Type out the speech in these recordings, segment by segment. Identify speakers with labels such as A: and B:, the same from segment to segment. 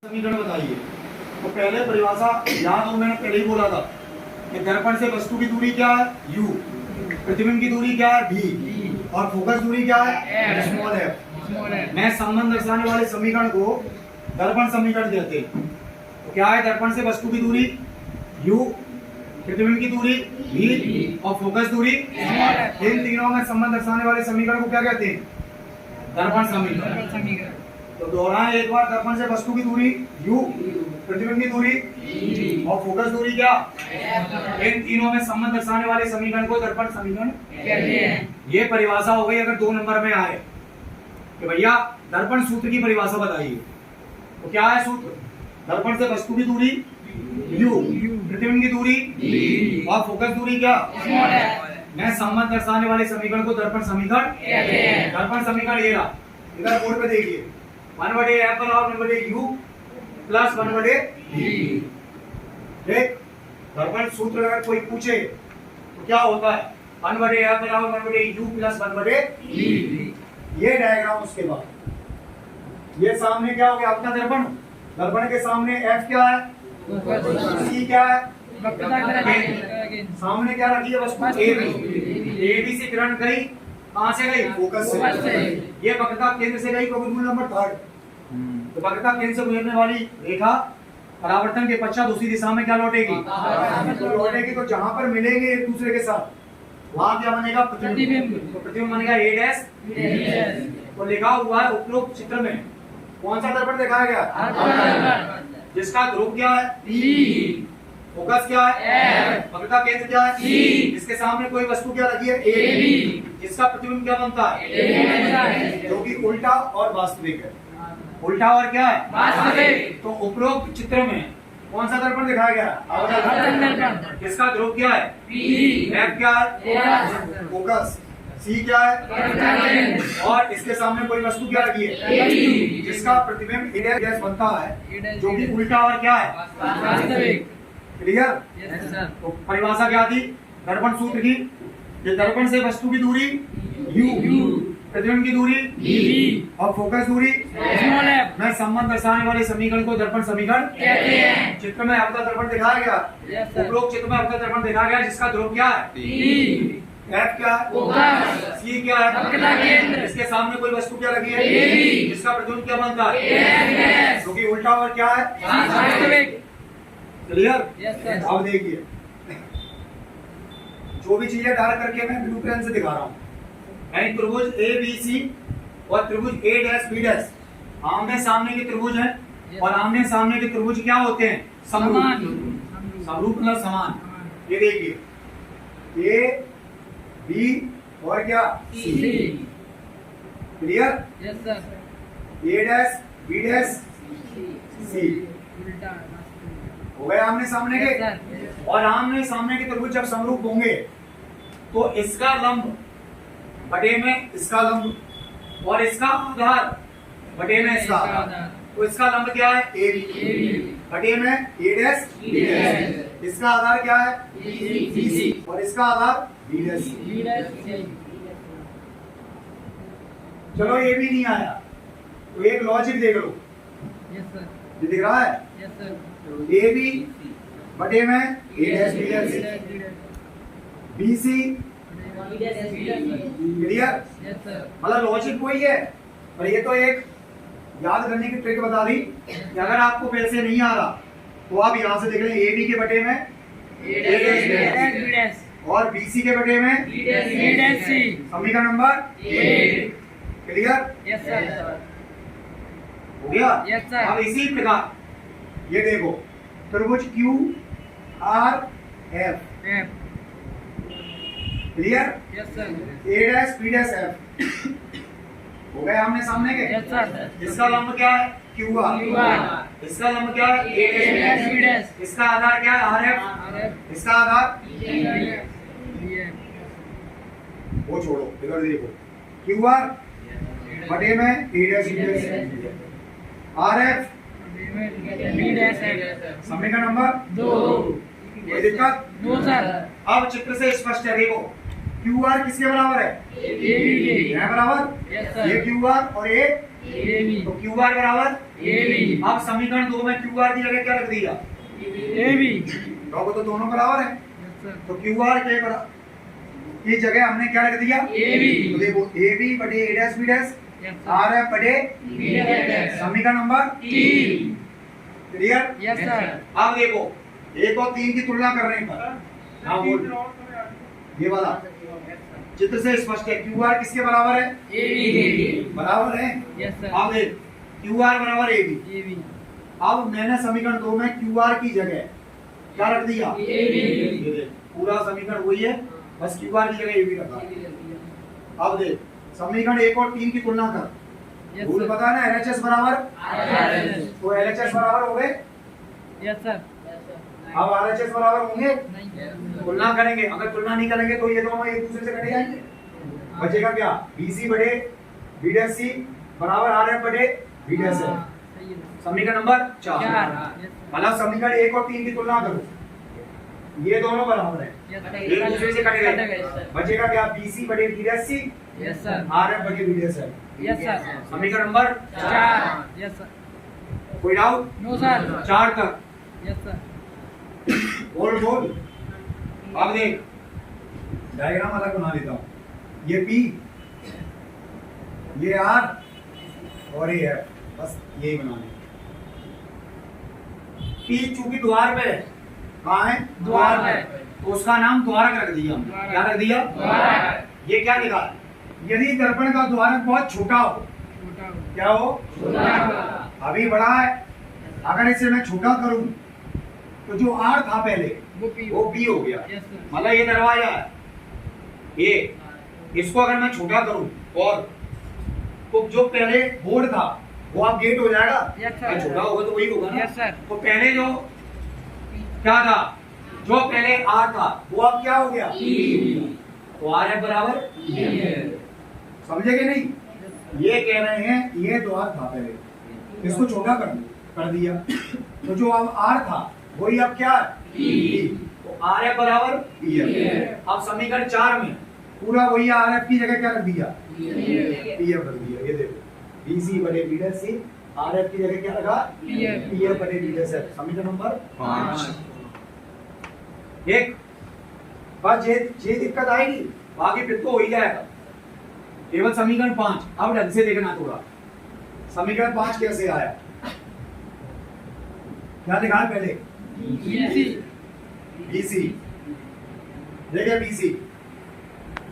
A: समीकरण बताइए। तो पहले परिभाषा याद हो, मैंने पहले ही बोला था कि दर्पण से वस्तु की दूरी क्या है u, प्रतिबिंब की दूरी क्या है v और फोकस दूरी क्या है स्मॉल f। मैं संबंध दर्शाने वाले समीकरण को दर्पण समीकरण कहते हैं। तो क्या है दर्पण से वस्तु की दूरी u, प्रतिबिंब की दूरी v और फोकस दूरी इन तीनों में संबंध दर्शाने वाले समीकरण को क्या कहते हैं? दर्पण समीकरण। तो दोहराएं एक बार, दर्पण से वस्तु की दूरी u, प्रतिबिंब की दूरी और फोकस दूरी क्या, इन तीनों में संबंध दर्शाने वाले समीकरण को दर्पण समीकरण कहते हैं। ये परिभाषा हो गई। अगर 2 नंबर में आए कि भैया दर्पण सूत्र की परिभाषा बताइए, तो क्या है सूत्र? दर्पण से वस्तु की दूरी u, प्रतिबिंब की दूरी और फोकस दूरी क्या, मैं संबंध दर्शाने वाले समीकरण को दर्पण समीकरण कहते हैं। दर्पण समीकरण ये रहा, इधर बोर्ड पे देखिए 1/f और 1/u प्लस 1/v। देख दर्पण सूत्र अगर कोई पूछे तो क्या होता है 1/f और 1/u प्लस 1/v। ये डायग्राम उसके बाद ये सामने क्या हो गया आपका दर्पण। दर्पण के सामने f क्या है, c क्या है, सामने क्या रखी है वस्तु ab से किरण गई, कहां से गई? फोकस से। ये वक्रता केंद्र से गई रूल नंबर 3। तो वक्रता केंद्र से गुजरने वाली रेखा परावर्तन के पश्चात उसी दिशा में क्या लौटेगी? तो लौटेगी। तो जहां पर मिलेंगे एक दूसरे के साथ वहां क्या बनेगा? प्रतिबिंब। तो प्रतिबिंब बनेगा a'। तो लिखा हुआ है उपरोक्त चित्र में कौन सा दर्पण दिखाया गया? जिसका ध्रुव क्या है P, फोकस क्या है F, वक्रता केंद्र क्या है C, इसके सामने कोई वस्तु क्या रखी है AB, जिसका प्रतिबिंब क्या बनता है जो कि उल्टा और वास्तविक है। उल्टा और क्या है? वास्तविक। तो उपरोक्त चित्र में कौन सा दर्पण दिखाया गया? जिसका ध्रुव क्या है P, F क्या है फोकस, C क्या है और इसके सामने कोई वस्तु क्या रखी है जिसका प्रतिबिंब A' बनता है जो कि उल्टा और क्या है वास्तविक। क्लियर? तो परिभाषा क्या थी दर्पण सूत्र की? ये दर्पण से वस्तु की दूरी u, प्रतिबिंब की दूरी v और फोकस दूरी मैं संबंध दर्शाने वाले समीकरण को दर्पण समीकरण कहते हैं। चित्र में आपका दर्पण दिखाया गया, उपरोक्त चित्र में आपका दर्पण दिखाया गया जिसका ध्रुव क्या है F क्या है फोकस, C क्या है इसके सामने कोई वस्तु क्या रखी है जिसका प्रतिबिंब क्या बनता है जो कि उल्टा और क्या है वास्तविक। क्लियर? अब देखिए जो भी चीजें डाल करके मैं ब्लू पेन से दिखा रहा हूँ, यानी त्रिभुज ABC और त्रिभुज A', आमने सामने के त्रिभुज हैं और आमने सामने के त्रिभुज क्या होते हैं? समरूप मतलब समान। ये देखिए A, B और क्या C। Clear? A', B', C हो गए आमने सामने के। और आमने सामने के त्रिभुज जब समरूप होंगे तो इसका लंब बटे में इसका लंब और इसका आधार बटे में इसका आधार। तो इसका लंब क्या है AB बटे में A', B', इसका आधार क्या है BC और इसका आधार B'। चलो ये भी नहीं आया तो एक लॉजिक देख लो, ये दिख रहा है AB बटे में A', BC। क्लियर? मतलब लॉजिक वही है, पर ये तो एक याद करने की ट्रिक बता दी कि अगर आपको वैसे नहीं आ रहा तो आप यहाँ से देख लें AB के बटे में A' और BC के बटे में समीकरण नंबर 1। क्लियर? हो गया? अब इसी प्रकार ये देखो त्रिभुज QRF। Clear? A', B', F हो गए आमने सामने के। इसका लंब क्या है QR, इसका लंब क्या है A', इसका आधार क्या है RF, इसका आधार वो छोड़ो, इधर देखो QR बटे में A', RF समीकरण नंबर 2। कोई दिक्कत? No sir. अब चित्र से स्पष्ट है, देखो QR किसके बराबर है? AB के बराबर। ये QR और ये
B: AB
A: तो क्यू आर बराबर
B: AB
A: अब समीकरण 2 में क्यू आर की जगह क्या रख दिया?
B: AB
A: देखो तो दोनों बराबर है, तो क्यू आर के की जगह हमने क्या रख दिया?
B: AB
A: तो देखो ए बी बटे A dash B dash R F बटे समीकरण नंबर
B: 3
A: क्लियर?
B: यस सर
A: अब देखो 1 और 3 की तुलना करने पर हाँ बोल ये वाला चित्र से स्पष्ट है क्यू आर किसके बराबर है?
B: AB
A: बराबर है।
B: यस सर
A: अब देख क्यू आर बराबर ए बी।
B: AB
A: अब मैंने समीकरण 2 में क्यू आर की जगह क्या रख दिया?
B: AB
A: ये देख पूरा समीकरण वही है, बस क्यू आर की जगह ए बी रखा। अब देख समीकरण 1 और 3 की तुलना कर,
B: यस
A: रूल
B: सर
A: पता है ना एलएचएस बराबर,
B: RHS
A: तो एलएचएस बराबर हो गए।
B: यस सर
A: अब आरएचएस बराबर होंगे,
B: नहीं
A: तुलना करेंगे, अगर तुलना नहीं करेंगे तो ये दोनों एक दूसरे से कटे जाएंगे। बचेगा क्या? BC बटे B डैश C बराबर RF बटे B डैश है।
B: सही है
A: समीकरण नंबर 4
B: 4
A: मतलब समीकरण 1 और 3 की तुलना करो, ये दोनों बराबर है, एक दूसरे से कट गए। बचेगा क्या? BC बटे B dash C
B: yes sir
A: RF बटे B डैश है।
B: यस सर
A: समीकरण नंबर
B: 4 यस सर
A: कोई डाउट?
B: नो सर
A: 4 तक
B: यस सर
A: बोल बोल। अब देख डायग्राम अलग बना लेता हूँ, ये P ये R और ये F, बस यही बना लें। P चूंकि द्वार पे है, कहाँ है?
B: द्वार पे।
A: तो उसका नाम द्वारक रख दिया हमने।
B: द्वारक।
A: क्या रख दिया?
B: द्वारक।
A: ये क्या लिखा? यदि दर्पण का द्वारक बहुत छोटा हो,
B: छोटा हो
A: क्या हो?
B: छोटा
A: अभी बड़ा है, अगर इसे मैं छोटा करूं तो जो R था पहले वो P हो गया।
B: यस सर
A: मतलब ये दरवाजा है, ये इसको अगर मैं छोटा करूं और तो जो पहले बोर्ड था वो अब गेट हो जाएगा।
B: Yes sir.
A: अगर छोटा होगा तो वही होगा ना।
B: Yes sir.
A: तो पहले जो क्या था, जो पहले R था वो अब क्या हो गया? तो R है बराबर, समझे कि नहीं? ये कह रहे हैं ये द्वार था पहले, इसको छोटा कर दिया, तो जो अब R था वही अब क्या है? तो R है बराबर P है। अब समीकरण 4 में पूरा वही RF की जगह क्या रख दिया? PF रख दिया। ये देखो BC बटे B डैश C, RF की जगह क्या रखा? PF बटे B डैश है। समीकरण नंबर 5। एक बस ये दिक्कत आएगी, बाकी फिर तो हो ही जाएगा। केवल समीकरण 5। अब ढंग से देखना थोड़ा, समीकरण 5 कैसे आया? क्या लिखा है पहले? BC देखिए BC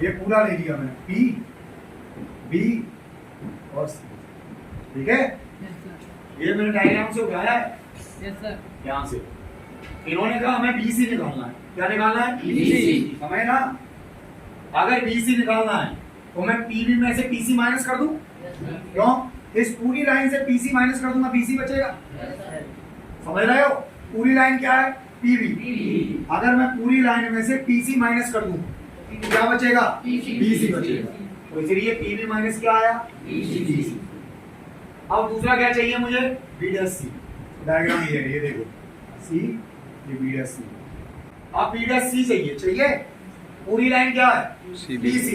A: ये पूरा ले लिया मैंने, P B और C, ठीक है? ये मैंने डायग्राम से उठाया है
B: यस सर
A: यहाँ से। इन्होंने कहा हमें BC निकालना है। क्या निकालना है?
B: BC।
A: समझे ना? अगर BC निकालना है तो मैं PB में से PC माइनस कर दूं, क्यों? इस पूरी लाइन से PC माइनस कर दूंगा, BC बचेगा। समझ रहे हो? पूरी लाइन क्या है? PB। अगर मैं पूरी लाइन में से PC माइनस कर दूं तो क्या बचेगा? BC बचेगा। तो इसलिए PB माइनस क्या आया? BC। अब दूसरा क्या चाहिए मुझे? B dash C। डायग्राम ये देखो C ये B डैश C। अब B डैश C चाहिए। पूरी लाइन क्या है? BC।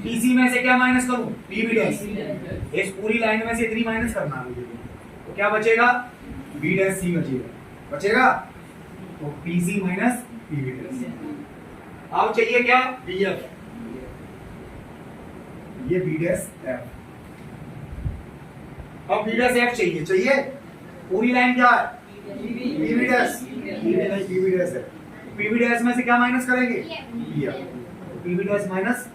A: PC में से क्या माइनस करूं? PB dash. इस पूरी लाइन में से इतनी माइनस करना है मुझे, तो क्या बचेगा? B डैश C बचेगा। तो PC माइनस PB डैश। अब चाहिए क्या? BF, ये B डैश F। अब B डैश F चाहिए। पूरी लाइन क्या है? PB dash. PB डैश है, PB डैश में से क्या माइनस करेंगे? PF। PB dash minus.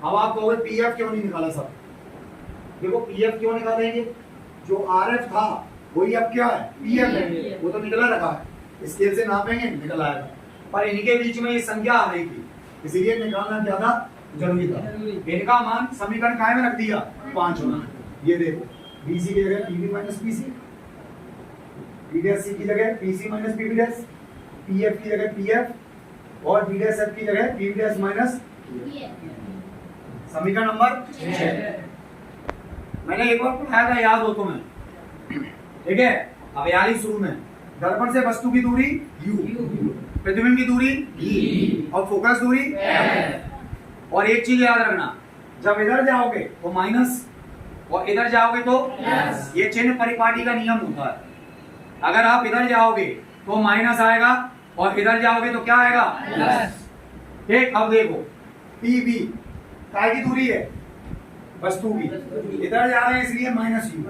A: अब आप कहोगे PF क्यों नहीं निकाला सब? देखो PF क्यों निकालेंगे? जो RF था वही अब क्या है? PF है, वो तो निकला रखा है, स्केल से नापेंगे निकल आएगा, पर इनके बीच में ये संख्या आ रही थी, इसीलिए निकालना ज्यादा जरूरी था। इनका मान समीकरण काय में रख दिया? 5 होना। ये देखो BC की जगह PB minus PC, B dash C की जगह PC minus PB dash, PF की जगह PF और B डैश F की जगह PB डैश माइनस। समीकरण नंबर 6 मैंने एक बार पढ़ाया था, याद हो तुम्हें? ठीक है। अब यानी शुरू में दर्पण से वस्तु की दूरी u, प्रतिबिंब की दूरी v और फोकस दूरी f। और एक चीज याद रखना, जब इधर जाओगे तो माइनस और इधर जाओगे तो ये चिन्ह परिपाटी का नियम होता है। अगर आप इधर जाओगे तो माइनस आएगा और इधर जाओगे तो क्या आएगा ठीक। अब देखो पी बी काय की दूरी है वस्तु की, इधर जा रहे हैं इसलिए माइनस यू,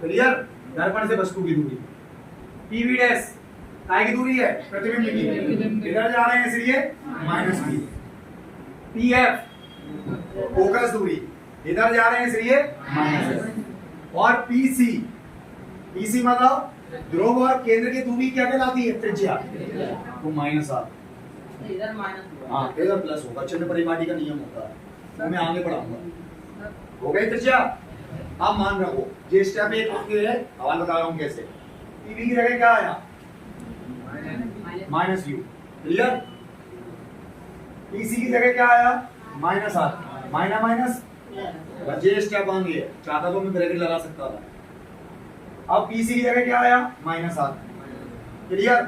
A: क्लियर, दर्पण से वस्तु की दूरी। पी बी डैश काय की दूरी है प्रतिबिंब की, इधर जा रहे हैं इसलिए minus B. P F focus दूरी, इधर जा रहे हैं इसलिए माइनस। और पी सी मतलब ध्रुव और केंद्र की दूरी क्या कहलाती है त्रिज्या, तो माइनस आर।
B: इधर माइनस
A: हाँ इधर प्लस होगा, चिन्ह परिपाटी का नियम होता है, वो मैं आगे पढ़ाऊंगा। हो गई त्रिज्या, आप मान रखो ये स्टेप एक आगे है, अब बता रहा हूँ कैसे। पीवी की जगह क्या आया माइनस यू, क्लियर। पीसी की जगह क्या आया माइनस आर, माइनस माइनस ये स्टेप आगे है, चाहता तो मैं ब्रैकेट लगा सकता था। अब पीसी की जगह क्या आया minus R, clear.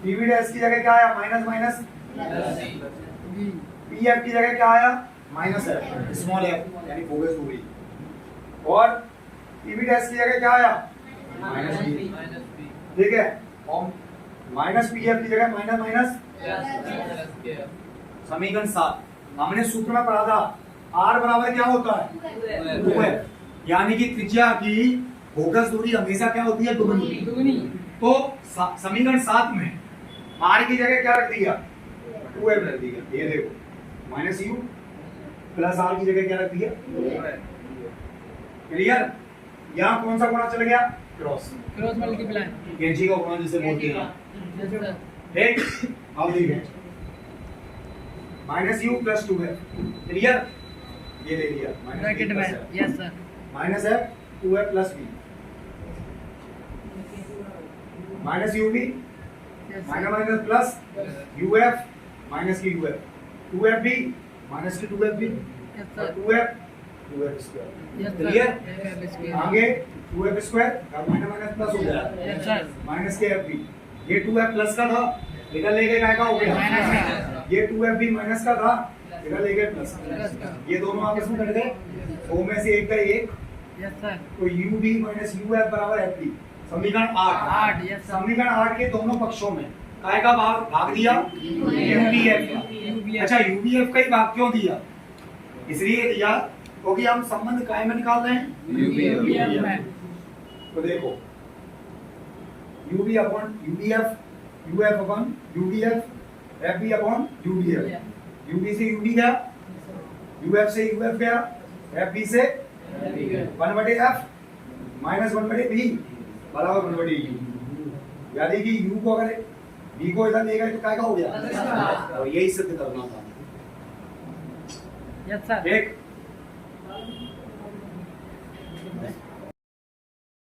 A: PV dash की जगह क्या आया माइनस माइनस, पीएफ की जगह क्या आया माइनस एफ स्मॉल एफ यानी फोकस दूरी। और पीवी डैश की जगह क्या आया माइनस बी, ठीक है। और माइनस पीएफ की जगह माइनस माइनस, समीकरण 7 हमने सूत्र में पढ़ा था आर बराबर क्या होता है 2f, यानी कि त्रिज्या की फोकस दूरी हमेशा क्या होती है दुगुनी। तो समीकरण 7 में आर की जगह क्या रख दिया 2f रख दिया, ये देखो माइनस यू प्लस आर की जगह क्या रख दिया, क्लियर। यहाँ कौन सा गुणा चल गया क्रॉस
B: मल्टीप्लाई,
A: कैंची का गुणा जिसे बोलते हैं, ठीक। अब देखिए minus you plus 2f, clear, ये ले लिया
B: ब्रैकेट में, यस सर,
A: माइनस है 2f plus b, minus U B minus minus plus uf minus की uf, 2f b माइनस की 2f b,
B: yes sir,
A: 2f square,
B: yes
A: clear. आगे 2f square और minus minus plus हो गया,
B: yes sir,
A: minus के f b, ये 2f plus का था इधर लेके काय का हो गया
B: माइनस का,
A: ये 2f भी माइनस का था इधर लेके प्लस का, ये दोनों आपस में कट गए, दो में से एक का एक,
B: यस सर,
A: तो u b माइनस uf बराबर f b। समीकरण 8,
B: यस सर,
A: समीकरण 8 के दोनों पक्षों में काय का भाग दिया ubf का। अच्छा ubf का ही भाग क्यों दिया, इसलिए दिया क्योंकि हम संबंध काय में निकाल रहे हैं
B: UBF में।
A: तो देखो ub upon ubf, uf upon ubf, fb upon ubf, ub से ub गया, uf से uf गया, fb से 1/f माइनस 1/b बराबर 1/u, यानी कि u को अगर b को इधर ले गए तो क्या का हो गया, और यही सिद्ध करना था,
B: यस सर,
A: ठीक।